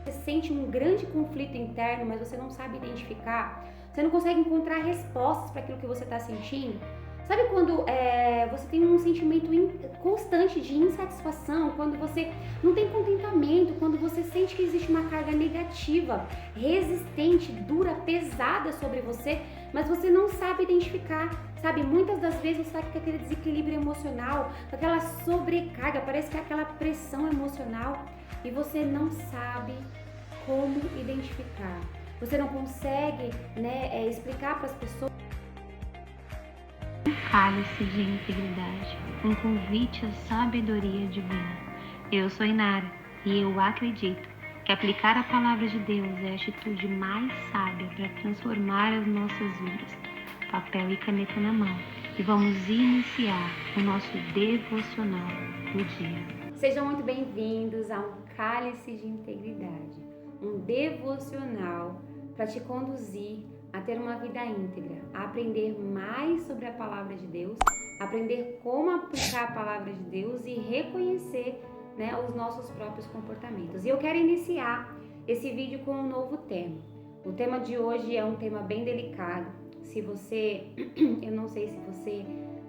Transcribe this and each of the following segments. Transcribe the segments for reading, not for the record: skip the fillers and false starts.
Você sente um grande conflito interno, mas você não sabe identificar, você não consegue encontrar respostas para aquilo que você está sentindo. Sabe quando você tem um sentimento constante de insatisfação, quando você não tem contentamento, quando você sente que existe uma carga negativa, resistente, dura, pesada sobre você, mas você não sabe identificar, sabe? Muitas das vezes você está com aquele desequilíbrio emocional, com aquela sobrecarga, parece que é aquela pressão emocional e você não sabe como identificar. Você não consegue, explicar para as pessoas. Cálice de integridade, um convite à sabedoria divina. Eu sou Inara e eu acredito que aplicar a palavra de Deus é a atitude mais sábia para transformar as nossas vidas. Papel e caneta na mão e vamos iniciar o nosso devocional do dia. Sejam muito bem-vindos a um Cálice de Integridade, um devocional para te conduzir a ter uma vida íntegra, a aprender mais sobre a palavra de Deus, aprender como aplicar a palavra de Deus e reconhecer, os nossos próprios comportamentos. E eu quero iniciar esse vídeo com um novo tema. O tema de hoje é um tema bem delicado. Eu não sei se você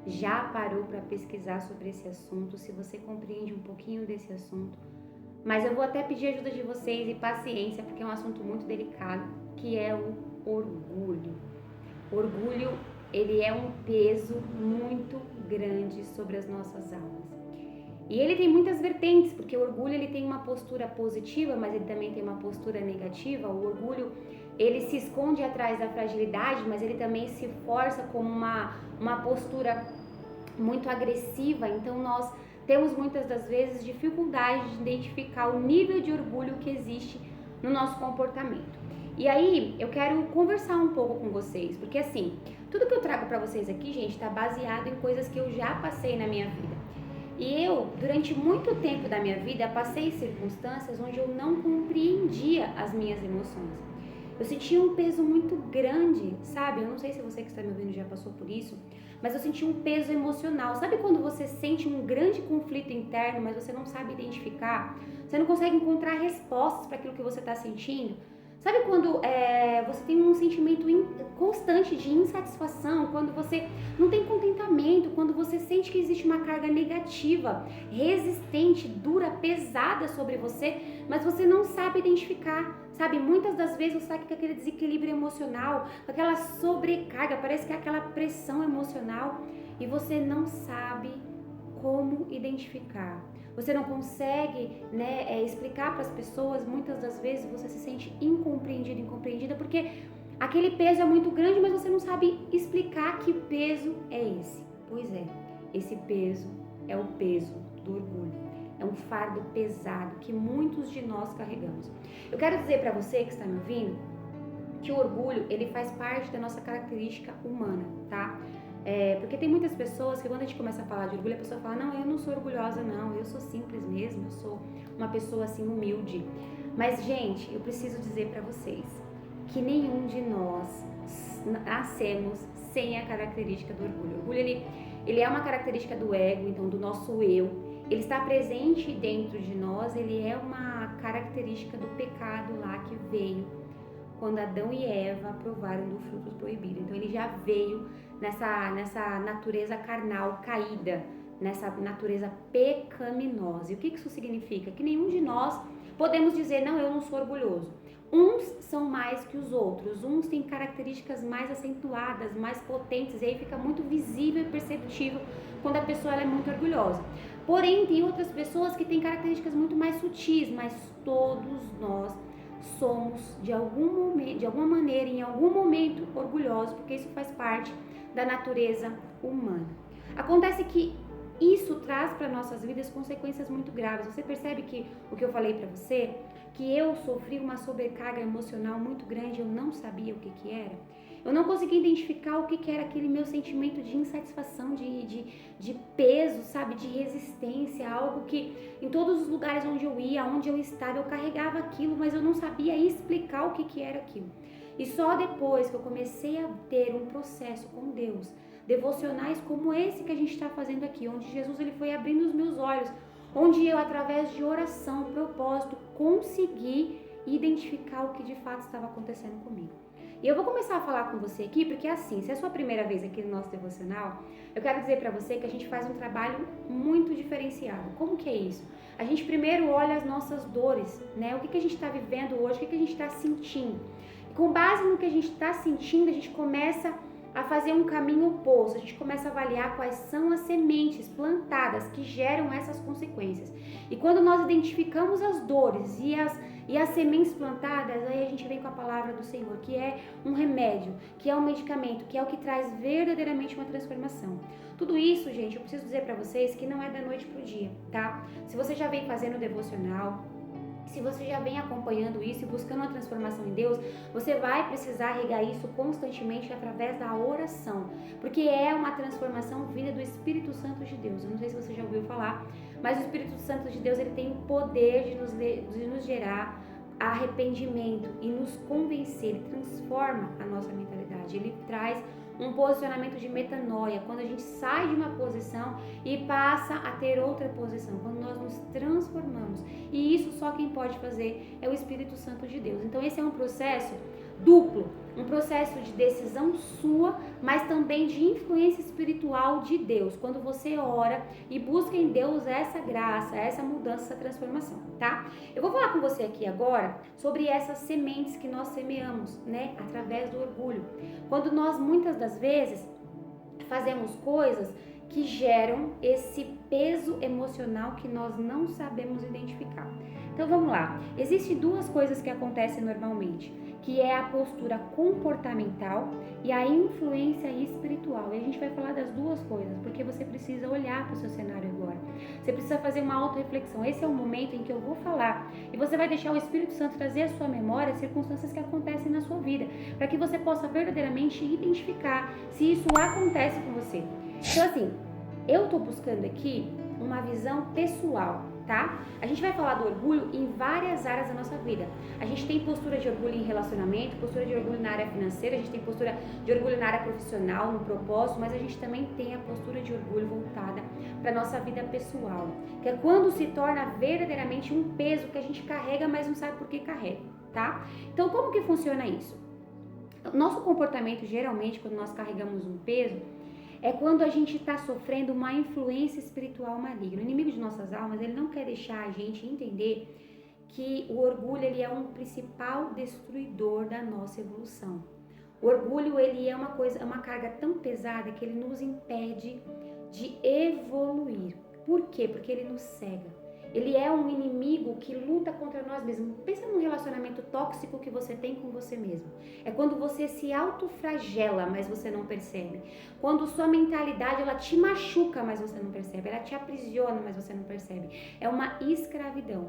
já parou para pesquisar sobre esse assunto, se você compreende um pouquinho desse assunto, mas eu vou até pedir ajuda de vocês e paciência, porque é um assunto muito delicado, que é o orgulho. Orgulho, ele é um peso muito grande sobre as nossas almas. E ele tem muitas vertentes, porque o orgulho ele tem uma postura positiva, mas ele também tem uma postura negativa. O orgulho, ele se esconde atrás da fragilidade, mas ele também se força como uma postura muito agressiva. Então nós temos muitas das vezes dificuldade de identificar o nível de orgulho que existe no nosso comportamento. E aí, eu quero conversar um pouco com vocês, porque assim, tudo que eu trago para vocês aqui, gente, está baseado em coisas que eu já passei na minha vida. E eu, durante muito tempo da minha vida, passei circunstâncias onde eu não compreendia as minhas emoções. Eu sentia um peso muito grande, sabe? Eu não sei se você que está me ouvindo já passou por isso, mas eu senti um peso emocional. Sabe quando você sente um grande conflito interno, mas você não sabe identificar? Você não consegue encontrar respostas para aquilo que você está sentindo? Sabe quando você tem um sentimento constante de insatisfação, quando você não tem contentamento, quando você sente que existe uma carga negativa, resistente, dura, pesada sobre você, mas você não sabe identificar, sabe? Muitas das vezes você está com aquele desequilíbrio emocional, com aquela sobrecarga, parece que é aquela pressão emocional e você não sabe como identificar. Você não consegue explicar para as pessoas, muitas das vezes você se sente incompreendido, incompreendida, porque aquele peso é muito grande, mas você não sabe explicar que peso é esse. Pois é, esse peso é o peso do orgulho. É um fardo pesado que muitos de nós carregamos. Eu quero dizer para você que está me ouvindo que o orgulho, ele faz parte da nossa característica humana, tá? Porque tem muitas pessoas que quando a gente começa a falar de orgulho, a pessoa fala, não, eu não sou orgulhosa não, eu sou simples mesmo, eu sou uma pessoa assim humilde. Mas gente, eu preciso dizer para vocês que nenhum de nós nascemos sem a característica do orgulho. O orgulho, ele é uma característica do ego, então do nosso eu, ele está presente dentro de nós, ele é uma característica do pecado lá que veio quando Adão e Eva provaram do fruto proibido. Então ele já veio nessa natureza carnal caída, nessa natureza pecaminosa. E o que isso significa? Que nenhum de nós podemos dizer, não, eu não sou orgulhoso. Uns são mais que os outros, uns têm características mais acentuadas, mais potentes, e aí fica muito visível e perceptível quando a pessoa ela é muito orgulhosa. Porém, tem outras pessoas que têm características muito mais sutis, mas todos nós somos de alguma maneira, em algum momento, orgulhosos, porque isso faz parte da natureza humana. Acontece que isso traz para nossas vidas consequências muito graves. Você percebe que o que eu falei para você, que eu sofri uma sobrecarga emocional muito grande, eu não sabia o que era. Eu não conseguia identificar o que era aquele meu sentimento de insatisfação, de peso, sabe, de resistência, algo que em todos os lugares onde eu ia, onde eu estava, eu carregava aquilo, mas eu não sabia explicar o que era aquilo. E só depois que eu comecei a ter um processo com Deus, devocionais como esse que a gente está fazendo aqui, onde Jesus ele foi abrindo os meus olhos, onde eu, através de oração, propósito, consegui identificar o que de fato estava acontecendo comigo. E eu vou começar a falar com você aqui, porque assim, se é a sua primeira vez aqui no nosso devocional, eu quero dizer para você que a gente faz um trabalho muito diferenciado. Como que é isso? A gente primeiro olha as nossas dores, né? O que a gente está vivendo hoje, o que a gente está sentindo. E com base no que a gente está sentindo, a gente começa a fazer um caminho oposto. A gente começa a avaliar quais são as sementes plantadas que geram essas consequências. E quando nós identificamos as dores e as sementes plantadas, aí a gente vem com a palavra do Senhor, que é um remédio, que é um medicamento, que é o que traz verdadeiramente uma transformação. Tudo isso, gente, eu preciso dizer para vocês que não é da noite pro dia, tá? Se você já vem fazendo devocional, se você já vem acompanhando isso e buscando uma transformação em Deus, você vai precisar regar isso constantemente através da oração, porque é uma transformação vinda do Espírito Santo de Deus. Eu não sei se você já ouviu falar, mas o Espírito Santo de Deus, ele tem o poder de nos gerar arrependimento e nos convencer. Ele transforma a nossa mentalidade, ele traz um posicionamento de metanoia, quando a gente sai de uma posição e passa a ter outra posição, quando nós nos transformamos. E isso só quem pode fazer é o Espírito Santo de Deus. Então esse é um processo duplo, um processo de decisão sua, mas também de influência espiritual de Deus, quando você ora e busca em Deus essa graça, essa mudança, essa transformação, tá? Eu vou falar com você aqui agora sobre essas sementes que nós semeamos, né, através do orgulho. Quando nós muitas das vezes fazemos coisas que geram esse peso emocional que nós não sabemos identificar. Então vamos lá, existem duas coisas que acontecem normalmente, que é a postura comportamental e a influência espiritual. E a gente vai falar das duas coisas, porque você precisa olhar para o seu cenário agora. Você precisa fazer uma auto-reflexão. Esse é o momento em que eu vou falar. E você vai deixar o Espírito Santo trazer à sua memória as circunstâncias que acontecem na sua vida, para que você possa verdadeiramente identificar se isso acontece com você. Então assim, eu estou buscando aqui uma visão pessoal, tá? A gente vai falar do orgulho em várias áreas da nossa vida. A gente tem postura de orgulho em relacionamento, postura de orgulho na área financeira, a gente tem postura de orgulho na área profissional, no propósito, mas a gente também tem a postura de orgulho voltada para nossa vida pessoal, que é quando se torna verdadeiramente um peso que a gente carrega, mas não sabe por que carrega, tá? Então, como que funciona isso? Nosso comportamento, geralmente, quando nós carregamos um peso, é quando a gente está sofrendo uma influência espiritual maligna. O inimigo de nossas almas, ele não quer deixar a gente entender que o orgulho, ele é um principal destruidor da nossa evolução. O orgulho, ele é uma carga tão pesada que ele nos impede de evoluir. Por quê? Porque ele nos cega. Ele é um inimigo que luta contra nós mesmos. Pensa num relacionamento tóxico que você tem com você mesmo. É quando você se autoflagela, mas você não percebe. Quando sua mentalidade, ela te machuca, mas você não percebe. Ela te aprisiona, mas você não percebe. É uma escravidão.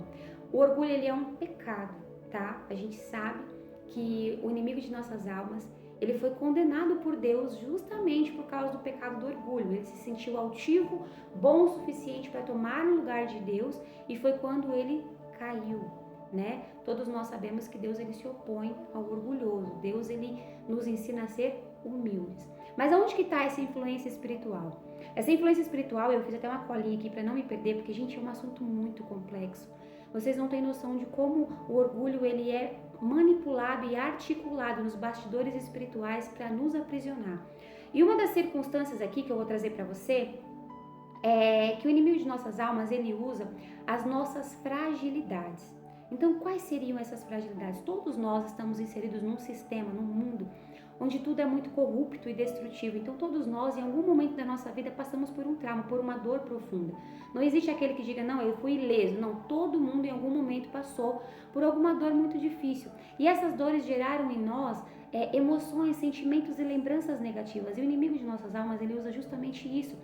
O orgulho, ele é um pecado, tá? A gente sabe que o inimigo de nossas almas, ele foi condenado por Deus justamente por causa do pecado do orgulho. Ele se sentiu altivo, bom o suficiente para tomar o lugar de Deus, e foi quando ele caiu, né? Todos nós sabemos que Deus, ele se opõe ao orgulhoso. Deus, ele nos ensina a ser humildes. Mas aonde que está essa influência espiritual? Essa influência espiritual, eu fiz até uma colinha aqui para não me perder, porque, gente, é um assunto muito complexo. Vocês não têm noção de como o orgulho, ele é manipulado e articulado nos bastidores espirituais para nos aprisionar. E uma das circunstâncias aqui que eu vou trazer para você é que o inimigo de nossas almas, ele usa as nossas fragilidades. Então, quais seriam essas fragilidades? Todos nós estamos inseridos num sistema, num mundo onde tudo é muito corrupto e destrutivo. Então, todos nós, em algum momento da nossa vida, passamos por um trauma, por uma dor profunda. Não existe aquele que diga, não, eu fui ileso. Não, todo mundo em algum momento passou por alguma dor muito difícil. E essas dores geraram em nós emoções, sentimentos e lembranças negativas. E o inimigo de nossas almas, ele usa justamente isso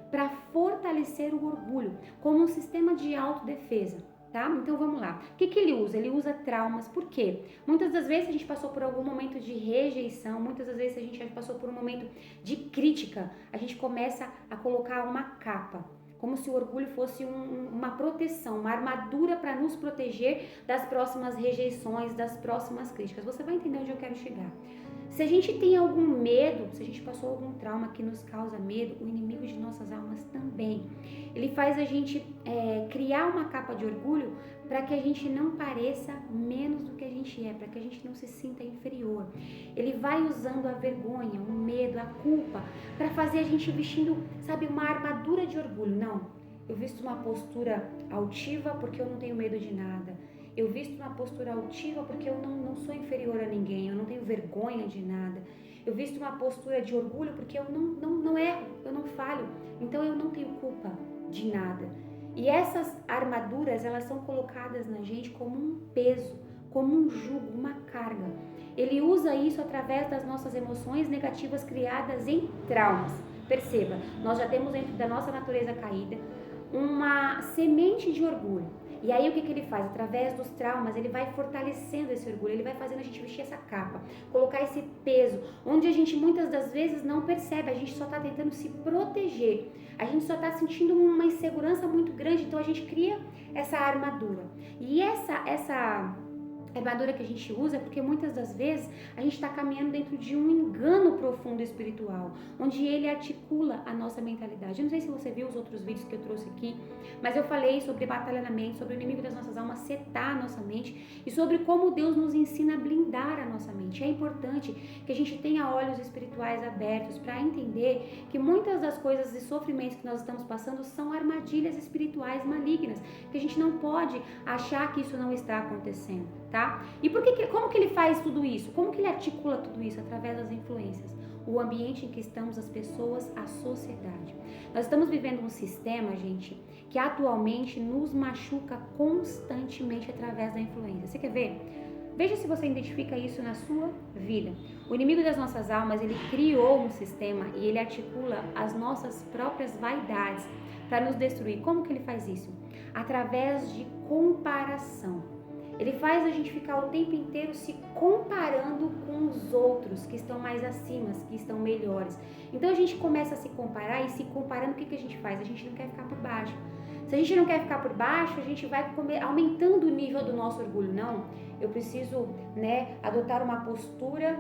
para fortalecer o orgulho como um sistema de autodefesa. Tá? Então vamos lá. O que ele usa? Ele usa traumas. Por quê? Muitas das vezes a gente passou por algum momento de rejeição, muitas das vezes a gente passou por um momento de crítica. A gente começa a colocar uma capa, como se o orgulho fosse uma proteção, uma armadura para nos proteger das próximas rejeições, das próximas críticas. Você vai entender onde eu quero chegar. Se a gente tem algum medo, se a gente passou algum trauma que nos causa medo, o inimigo de nossas almas também. Ele faz a gente criar uma capa de orgulho para que a gente não pareça menos do que a gente é, para que a gente não se sinta inferior. Ele vai usando a vergonha, o medo, a culpa, para fazer a gente vestindo, sabe, uma armadura de orgulho. Não, eu visto uma postura altiva porque eu não tenho medo de nada. Eu visto uma postura altiva porque eu não sou inferior a ninguém, eu não tenho vergonha de nada. Eu visto uma postura de orgulho porque eu não erro, eu não falho, então eu não tenho culpa de nada. E essas armaduras, elas são colocadas na gente como um peso, como um jugo, uma carga. Ele usa isso através das nossas emoções negativas criadas em traumas. Perceba, nós já temos dentro da nossa natureza caída uma semente de orgulho. E aí o que ele faz? Através dos traumas, ele vai fortalecendo esse orgulho, ele vai fazendo a gente vestir essa capa, colocar esse peso, onde a gente muitas das vezes não percebe, a gente só está tentando se proteger, a gente só está sentindo uma insegurança muito grande, então a gente cria essa armadura. E essa armadura que a gente usa, porque muitas das vezes a gente está caminhando dentro de um engano profundo espiritual, onde ele articula a nossa mentalidade. Eu não sei se você viu os outros vídeos que eu trouxe aqui, mas eu falei sobre batalha na mente, sobre o inimigo das nossas almas setar a nossa mente e sobre como Deus nos ensina a blindar a nossa mente. É importante que a gente tenha olhos espirituais abertos para entender que muitas das coisas e sofrimentos que nós estamos passando são armadilhas espirituais malignas, que a gente não pode achar que isso não está acontecendo, tá? E como que ele faz tudo isso? Como que ele articula tudo isso? Através das influências. O ambiente em que estamos, as pessoas, a sociedade. Nós estamos vivendo um sistema, gente, que atualmente nos machuca constantemente através da influência. Você quer ver? Veja se você identifica isso na sua vida. O inimigo das nossas almas, ele criou um sistema e ele articula as nossas próprias vaidades para nos destruir. Como que ele faz isso? Através de comparação. Ele faz a gente ficar o tempo inteiro se comparando com os outros que estão mais acima, que estão melhores. Então a gente começa a se comparar e se comparando, o que a gente faz? A gente não quer ficar por baixo. Se a gente não quer ficar por baixo, a gente vai aumentando o nível do nosso orgulho. Não, eu preciso, adotar uma postura,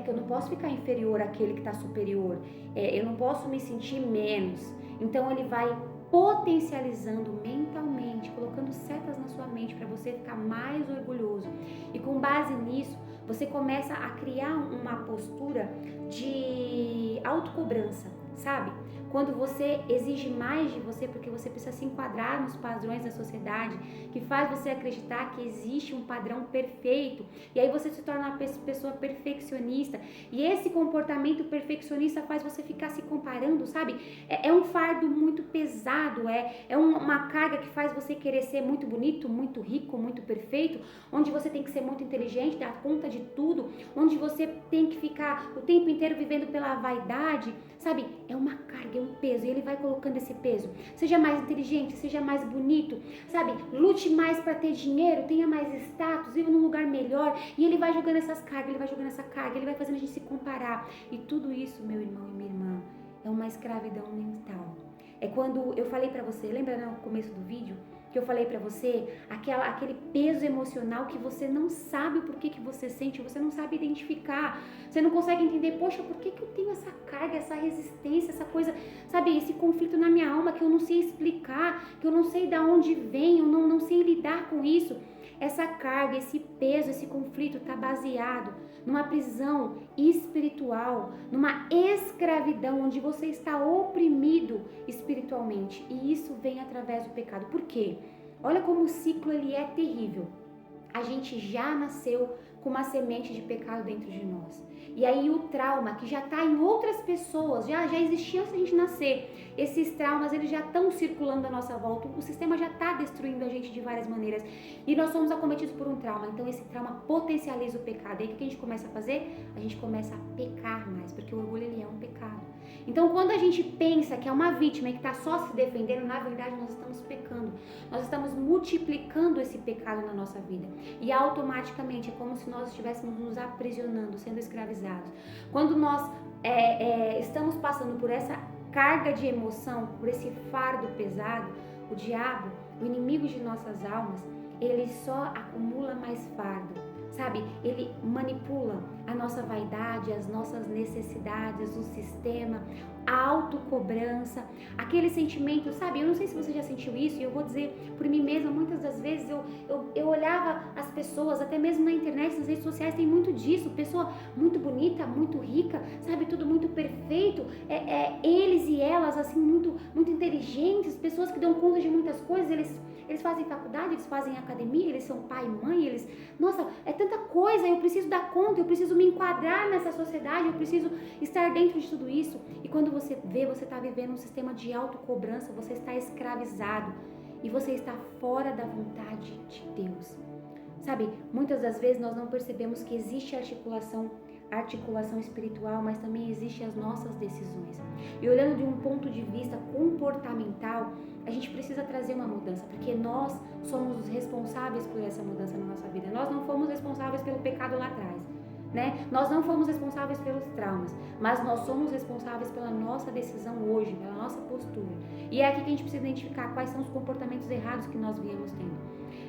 que eu não posso ficar inferior àquele que está superior. Eu não posso me sentir menos. Então ele vai potencializando mentalmente, colocando setas na sua mente para você ficar mais orgulhoso. E com base nisso, você começa a criar uma postura de autocobrança, sabe? Quando você exige mais de você porque você precisa se enquadrar nos padrões da sociedade, que faz você acreditar que existe um padrão perfeito, e aí você se torna uma pessoa perfeccionista, e esse comportamento perfeccionista faz você ficar se comparando, sabe? É um fardo muito pesado, é uma carga que faz você querer ser muito bonito, muito rico, muito perfeito, onde você tem que ser muito inteligente, dar conta de tudo, onde você tem que ficar o tempo inteiro vivendo pela vaidade, sabe? É uma carga, é um peso, e ele vai colocando esse peso. Seja mais inteligente, seja mais bonito, sabe? Lute mais para ter dinheiro, tenha mais status, viva num lugar melhor, e ele vai jogando essas cargas, ele vai jogando essa carga, ele vai fazendo a gente se comparar. E tudo isso, meu irmão e minha irmã, é uma escravidão mental. É quando eu falei para você, lembra no começo do vídeo? Que eu falei pra você, aquele peso emocional que você não sabe o porquê que você sente, você não sabe identificar, você não consegue entender, poxa, por que eu tenho essa carga, essa resistência, essa coisa, sabe, esse conflito na minha alma que eu não sei explicar, que eu não sei de onde vem, eu não sei lidar com isso. Essa carga, esse peso, esse conflito está baseado numa prisão espiritual, numa escravidão onde você está oprimido espiritualmente, e isso vem através do pecado. Por quê? Olha como o ciclo ele é terrível. A gente já nasceu com uma semente de pecado dentro de nós. E aí o trauma que já está em outras pessoas, já existia antes da gente nascer, esses traumas eles já estão circulando à nossa volta, o sistema já está destruindo a gente de várias maneiras e nós somos acometidos por um trauma, então esse trauma potencializa o pecado. E aí o que a gente começa a fazer? A gente começa a pecar mais, porque o orgulho ele é um pecado. Então quando a gente pensa que é uma vítima e que está só se defendendo, na verdade nós estamos pecando, nós estamos multiplicando esse pecado na nossa vida e automaticamente é como se nós estivéssemos nos aprisionando, sendo escravizados. Quando nós estamos passando por essa carga de emoção, por esse fardo pesado, o diabo, o inimigo de nossas almas, ele só acumula mais fardo, sabe? Ele manipula a nossa vaidade, as nossas necessidades, o sistema, a autocobrança, aquele sentimento, sabe? Eu não sei se você já sentiu isso, e eu vou dizer por mim mesma, muitas das vezes eu olhava as pessoas, até mesmo na internet, nas redes sociais, tem muito disso, pessoa muito bonita, muito rica, sabe? Tudo muito perfeito, eles e elas, assim, muito inteligentes, pessoas que dão conta de muitas coisas, eles fazem faculdade, eles fazem academia, eles são pai e mãe, nossa, é tanta coisa, eu preciso dar conta, eu preciso me enquadrar nessa sociedade, eu preciso estar dentro de tudo isso. E quando você vê, você está vivendo um sistema de autocobrança, você está escravizado e você está fora da vontade de Deus. Sabe, muitas das vezes nós não percebemos que existe articulação espiritual, mas também existem as nossas decisões. E olhando de um ponto de vista comportamental, a gente precisa trazer uma mudança, porque nós somos os responsáveis por essa mudança na nossa vida. Nós não fomos responsáveis pelo pecado lá atrás, né? Nós não fomos responsáveis pelos traumas, mas nós somos responsáveis pela nossa decisão hoje, pela nossa postura. E é aqui que a gente precisa identificar quais são os comportamentos errados que nós viemos tendo.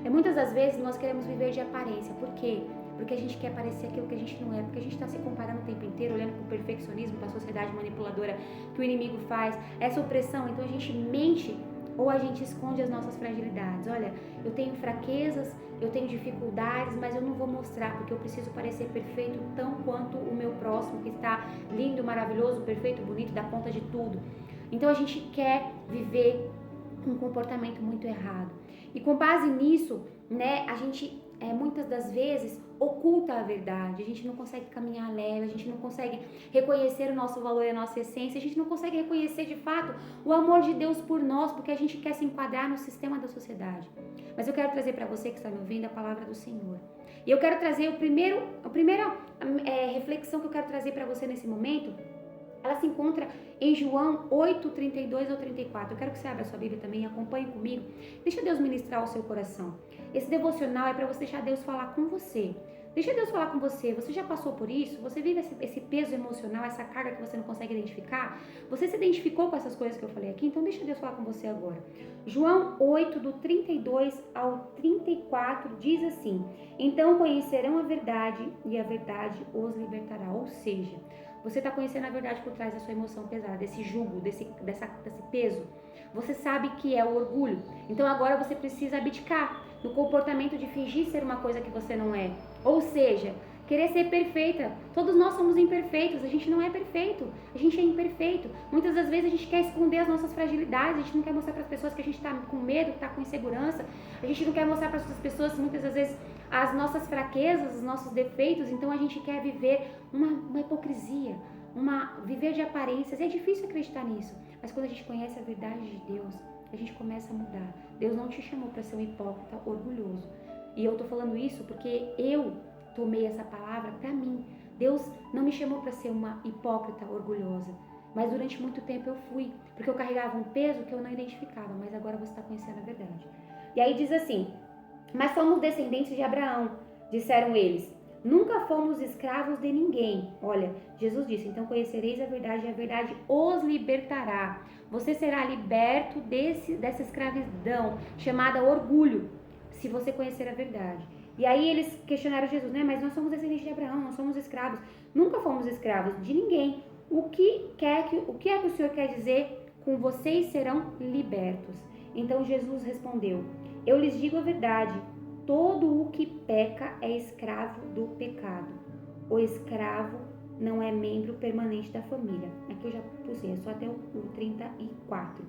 E muitas das vezes nós queremos viver de aparência. Por quê? Porque a gente quer parecer aquilo que a gente não é, porque a gente está se comparando o tempo inteiro, olhando para o perfeccionismo, para a sociedade manipuladora que o inimigo faz, essa opressão. Então a gente mente ou a gente esconde as nossas fragilidades. Olha, eu tenho fraquezas, eu tenho dificuldades, mas eu não vou mostrar, porque eu preciso parecer perfeito tão quanto o meu próximo, que está lindo, maravilhoso, perfeito, bonito, dá conta de tudo. Então a gente quer viver um comportamento muito errado. E com base nisso, né, a gente muitas das vezes oculta a verdade, a gente não consegue caminhar leve, a gente não consegue reconhecer o nosso valor e a nossa essência, a gente não consegue reconhecer de fato o amor de Deus por nós, porque a gente quer se enquadrar no sistema da sociedade. Mas eu quero trazer para você que está me ouvindo a palavra do Senhor. E eu quero trazer a primeira reflexão que eu quero trazer para você nesse momento. Ela se encontra em João 8, 32 ao 34. Eu quero que você abra a sua Bíblia também, acompanhe comigo. Deixa Deus ministrar o seu coração. Esse devocional é para você deixar Deus falar com você. Deixa Deus falar com você. Você já passou por isso? Você vive esse peso emocional, essa carga que você não consegue identificar? Você se identificou com essas coisas que eu falei aqui? Então deixa Deus falar com você agora. João 8, do 32 ao 34, diz assim: então conhecerão a verdade e a verdade os libertará. Ou seja, você está conhecendo a verdade por trás da sua emoção pesada, desse jugo, desse peso. Você sabe que é o orgulho. Então agora você precisa abdicar do comportamento de fingir ser uma coisa que você não é. Ou seja, querer ser perfeita. Todos nós somos imperfeitos, a gente não é perfeito, a gente é imperfeito. Muitas das vezes a gente quer esconder as nossas fragilidades, a gente não quer mostrar para as pessoas que a gente está com medo, que está com insegurança. A gente não quer mostrar para as outras pessoas, muitas das vezes, as nossas fraquezas, os nossos defeitos. Então a gente quer viver uma hipocrisia, viver de aparências. É difícil acreditar nisso, mas quando a gente conhece a verdade de Deus, a gente começa a mudar. Deus não te chamou para ser um hipócrita orgulhoso. E eu tô falando isso porque eu tomei essa palavra para mim. Deus não me chamou para ser uma hipócrita orgulhosa, mas durante muito tempo eu fui, porque eu carregava um peso que eu não identificava, mas agora você está conhecendo a verdade. E aí diz assim: mas somos descendentes de Abraão, disseram eles. Nunca fomos escravos de ninguém. Olha, Jesus disse: então conhecereis a verdade e a verdade os libertará. Você será liberto dessa escravidão chamada orgulho, se você conhecer a verdade. E aí eles questionaram Jesus, né? Mas nós somos descendentes de Abraão, nós somos escravos. Nunca fomos escravos de ninguém. O que é que o Senhor quer dizer com vocês serão libertos? Então Jesus respondeu: eu lhes digo a verdade. Todo o que peca é escravo do pecado. O escravo não é membro permanente da família. Aqui eu já pusei, é só até o 34.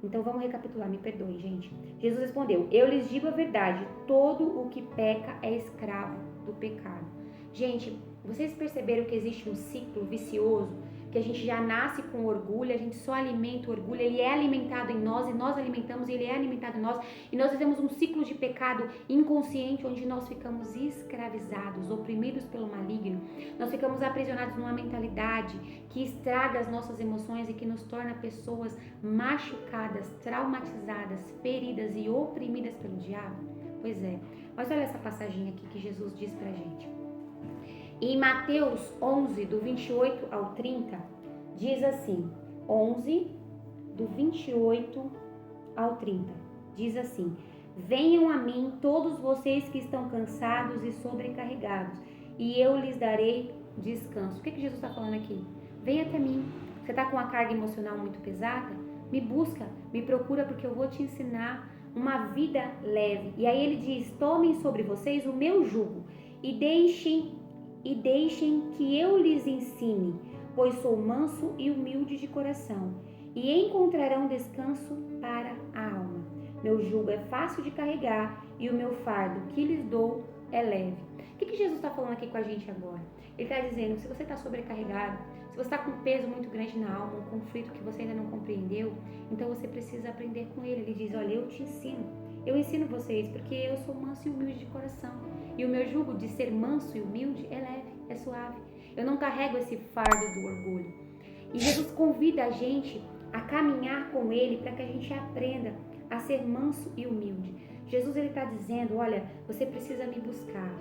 Então vamos recapitular, me perdoe, gente. Jesus respondeu: eu lhes digo a verdade, todo o que peca é escravo do pecado. Gente, vocês perceberam que existe um ciclo vicioso? Que a gente já nasce com orgulho, a gente só alimenta o orgulho, ele é alimentado em nós e nós alimentamos, ele é alimentado em nós, e nós fizemos um ciclo de pecado inconsciente onde nós ficamos escravizados, oprimidos pelo maligno. Nós ficamos aprisionados numa mentalidade que estraga as nossas emoções e que nos torna pessoas machucadas, traumatizadas, feridas e oprimidas pelo diabo. Pois é, mas olha essa passagem aqui que Jesus diz pra gente. Em Mateus 11, do 28 ao 30, diz assim, 11, do 28 ao 30, diz assim: Venham a mim todos vocês que estão cansados e sobrecarregados, e eu lhes darei descanso. O que Jesus está falando aqui? Vem até mim. Você está com uma carga emocional muito pesada? Me busca, me procura, porque eu vou te ensinar uma vida leve. E aí ele diz: tomem sobre vocês o meu jugo e deixem que eu lhes ensine, pois sou manso e humilde de coração, e encontrarão descanso para a alma. Meu jugo é fácil de carregar e o meu fardo que lhes dou é leve. O que Jesus está falando aqui com a gente agora? Ele está dizendo: se você está sobrecarregado, se você está com um peso muito grande na alma, um conflito que você ainda não compreendeu, então você precisa aprender com ele. Ele diz: olha, eu te ensino. Eu ensino vocês porque eu sou manso e humilde de coração. E o meu jugo de ser manso e humilde é leve, é suave. Eu não carrego esse fardo do orgulho. E Jesus convida a gente a caminhar com ele para que a gente aprenda a ser manso e humilde. Jesus está dizendo: olha, você precisa me buscar.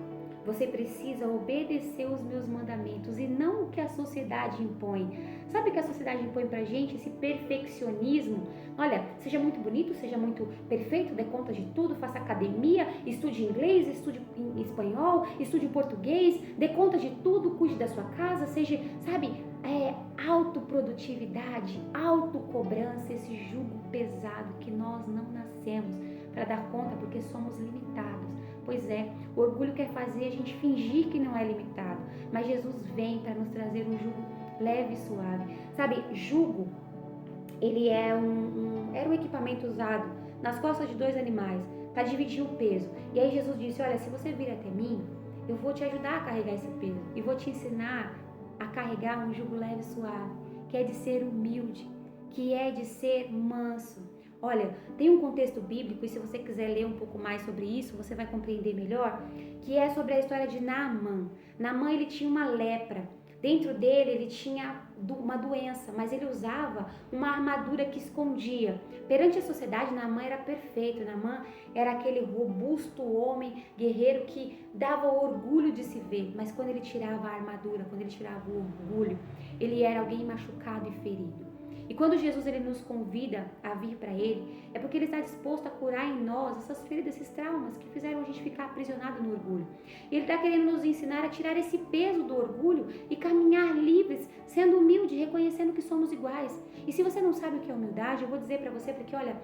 Você precisa obedecer os meus mandamentos e não o que a sociedade impõe. Sabe o que a sociedade impõe pra gente? Esse perfeccionismo. Olha, seja muito bonito, seja muito perfeito, dê conta de tudo, faça academia, estude inglês, estude espanhol, estude português, dê conta de tudo, cuide da sua casa, seja, sabe, autoprodutividade, autocobrança, esse jugo pesado que nós não nascemos para dar conta porque somos limitados. Pois é, o orgulho quer fazer a gente fingir que não é limitado, mas Jesus vem para nos trazer um jugo leve e suave. Sabe, jugo, ele era um equipamento usado nas costas de 2 animais para dividir o peso. E aí Jesus disse: olha, se você vir até mim, eu vou te ajudar a carregar esse peso e vou te ensinar a carregar um jugo leve e suave, que é de ser humilde, que é de ser manso. Olha, tem um contexto bíblico, e se você quiser ler um pouco mais sobre isso, você vai compreender melhor, que é sobre a história de Naamã. Naamã, ele tinha uma lepra. Dentro dele, ele tinha uma doença, mas ele usava uma armadura que escondia. Perante a sociedade, Naamã era perfeito. Naamã era aquele robusto homem, guerreiro, que dava orgulho de se ver. Mas quando ele tirava a armadura, quando ele tirava o orgulho, ele era alguém machucado e ferido. E quando Jesus ele nos convida a vir para ele, é porque ele está disposto a curar em nós essas feridas, esses traumas que fizeram a gente ficar aprisionado no orgulho. E ele está querendo nos ensinar a tirar esse peso do orgulho e caminhar livres, sendo humilde, reconhecendo que somos iguais. E se você não sabe o que é humildade, eu vou dizer para você, porque olha,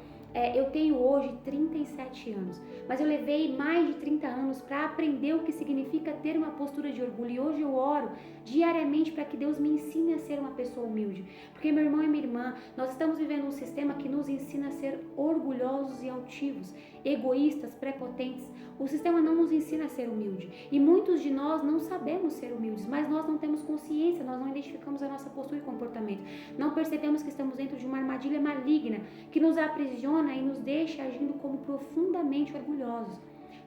eu tenho hoje 37 anos, mas eu levei mais de 30 anos para aprender o que significa ter uma postura de orgulho. E hoje eu oro diariamente para que Deus me ensine a ser uma pessoa humilde. Porque meu irmão e minha irmã, nós estamos vivendo um sistema que nos ensina a ser orgulhosos e altivos, egoístas, prepotentes. O sistema não nos ensina a ser humilde. E muitos de nós não sabemos ser humildes, mas nós não temos consciência, nós não identificamos a nossa postura e comportamento. Não percebemos que estamos dentro de uma armadilha maligna que nos aprisiona e nos deixa agindo como profundamente orgulhosos.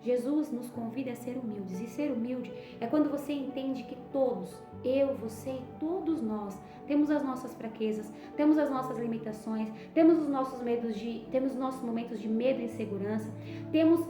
Jesus nos convida a ser humildes, e ser humilde é quando você entende que todos, eu, você e todos nós, temos as nossas fraquezas, temos as nossas limitações, temos os nossos momentos de medo e insegurança, temos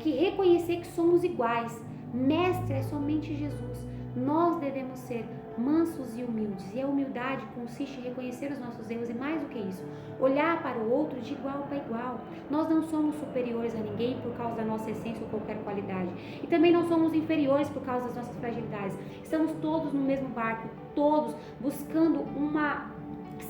que reconhecer que somos iguais. Mestre é somente Jesus. Nós devemos ser mansos e humildes, e a humildade consiste em reconhecer os nossos erros e, mais do que isso, olhar para o outro de igual para igual. Nós não somos superiores a ninguém por causa da nossa essência ou qualquer qualidade, e também não somos inferiores por causa das nossas fragilidades. Estamos todos no mesmo barco, todos buscando uma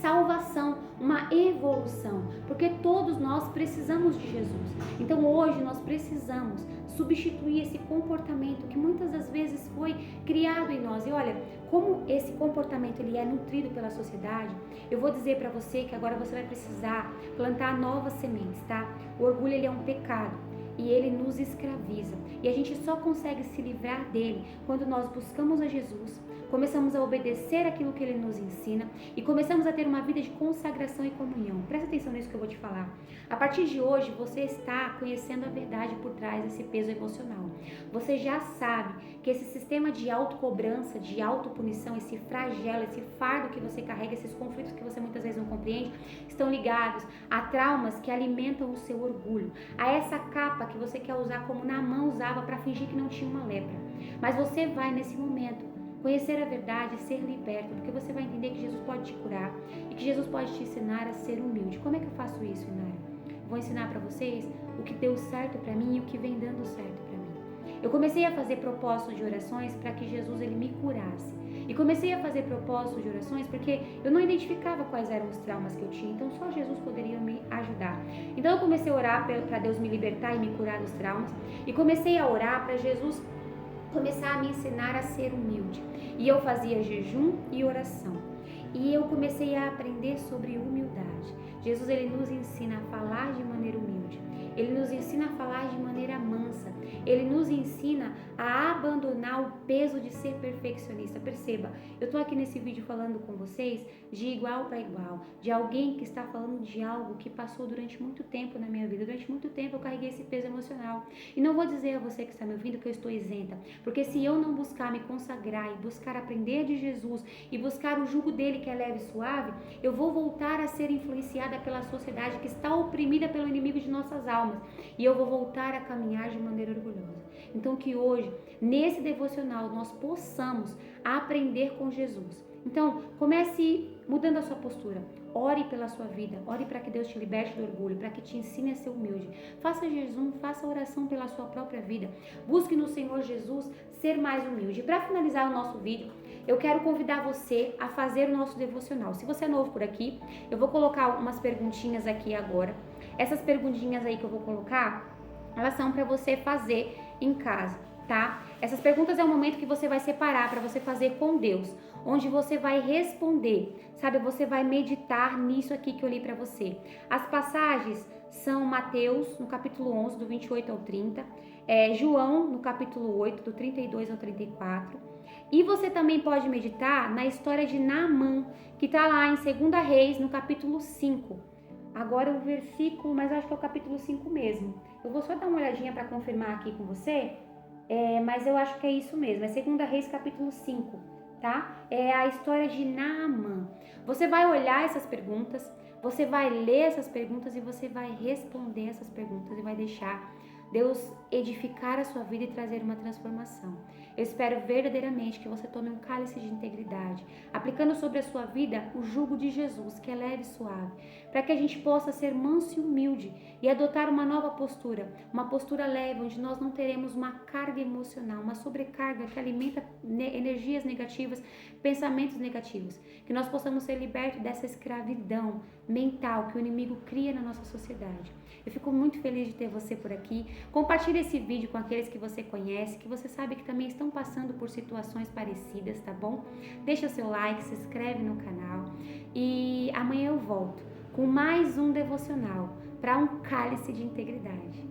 salvação, uma evolução, porque todos nós precisamos de Jesus. Então hoje nós precisamos substituir esse comportamento que muitas das vezes foi criado em nós. E olha, como esse comportamento ele é nutrido pela sociedade, eu vou dizer para você que agora você vai precisar plantar novas sementes, tá? O orgulho ele é um pecado e ele nos escraviza, e a gente só consegue se livrar dele quando nós buscamos a Jesus, começamos a obedecer aquilo que ele nos ensina e começamos a ter uma vida de consagração e comunhão. Presta atenção nisso que eu vou te falar. A partir de hoje, você está conhecendo a verdade por trás desse peso emocional. Você já sabe que esse sistema de autocobrança, de autopunição, esse flagelo, esse fardo que você carrega, esses conflitos que você muitas vezes não compreende, estão ligados a traumas que alimentam o seu orgulho, a essa capa que você quer usar como Naamã usava para fingir que não tinha uma lepra. Mas você vai, nesse momento, conhecer a verdade e ser liberto, porque você vai entender que Jesus pode te curar e que Jesus pode te ensinar a ser humilde. Como é que eu faço isso, Inara? Vou ensinar para vocês o que deu certo para mim e o que vem dando certo para mim. Eu comecei a fazer propósitos de orações para que Jesus ele me curasse. E comecei a fazer propósitos de orações porque eu não identificava quais eram os traumas que eu tinha, então só Jesus poderia me ajudar. Então eu comecei a orar para Deus me libertar e me curar dos traumas, e comecei a orar para Jesus começar a me ensinar a ser humilde. E eu fazia jejum e oração. E eu comecei a aprender sobre humildade. Jesus ele nos ensina a falar de maneira humilde. Ele nos ensina a falar de maneira mansa. Ele nos ensina a abandonar o peso de ser perfeccionista. Perceba, eu tô aqui nesse vídeo falando com vocês de igual para igual, de alguém que está falando de algo que passou durante muito tempo na minha vida. Durante muito tempo eu carreguei esse peso emocional. E não vou dizer a você que está me ouvindo que eu estou isenta, porque se eu não buscar me consagrar e buscar aprender de Jesus e buscar o jugo dele que é leve e suave, eu vou voltar a ser influenciada pela sociedade que está oprimida pelo inimigo de nossas almas. E eu vou voltar a caminhar de maneira orgulhosa. Então que hoje, nesse devocional, nós possamos aprender com Jesus. Então, comece mudando a sua postura. Ore pela sua vida. Ore para que Deus te liberte do orgulho, para que te ensine a ser humilde. Faça jejum, faça oração pela sua própria vida. Busque no Senhor Jesus ser mais humilde. Para finalizar o nosso vídeo, eu quero convidar você a fazer o nosso devocional. Se você é novo por aqui, eu vou colocar umas perguntinhas aqui agora. Essas perguntinhas aí que eu vou colocar, elas são para você fazer em casa, tá? Essas perguntas é um momento que você vai separar para você fazer com Deus, onde você vai responder, sabe? Você vai meditar nisso aqui que eu li para você. As passagens são Mateus, no capítulo 11, do 28 ao 30, João, no capítulo 8, do 32 ao 34. E você também pode meditar na história de Naamã, que está lá em 2 Reis, no capítulo 5. Agora o versículo, mas acho que é o capítulo 5 mesmo. Eu vou só dar uma olhadinha para confirmar aqui com você, mas eu acho que é isso mesmo. É 2 Reis, capítulo 5, tá? É a história de Naamã. Você vai olhar essas perguntas, você vai ler essas perguntas e você vai responder essas perguntas e vai deixar Deus edificar a sua vida e trazer uma transformação. Eu espero verdadeiramente que você tome um cálice de integridade, aplicando sobre a sua vida o jugo de Jesus, que é leve e suave, para que a gente possa ser manso e humilde e adotar uma nova postura, uma postura leve, onde nós não teremos uma carga emocional, uma sobrecarga que alimenta energias negativas, pensamentos negativos, que nós possamos ser libertos dessa escravidão mental que o inimigo cria na nossa sociedade. Eu fico muito feliz de ter você por aqui. Compartilhe esse vídeo com aqueles que você conhece, que você sabe que também estão passando por situações parecidas, tá bom? Deixa o seu like, se inscreve no canal e amanhã eu volto com mais um devocional para um cálice de integridade.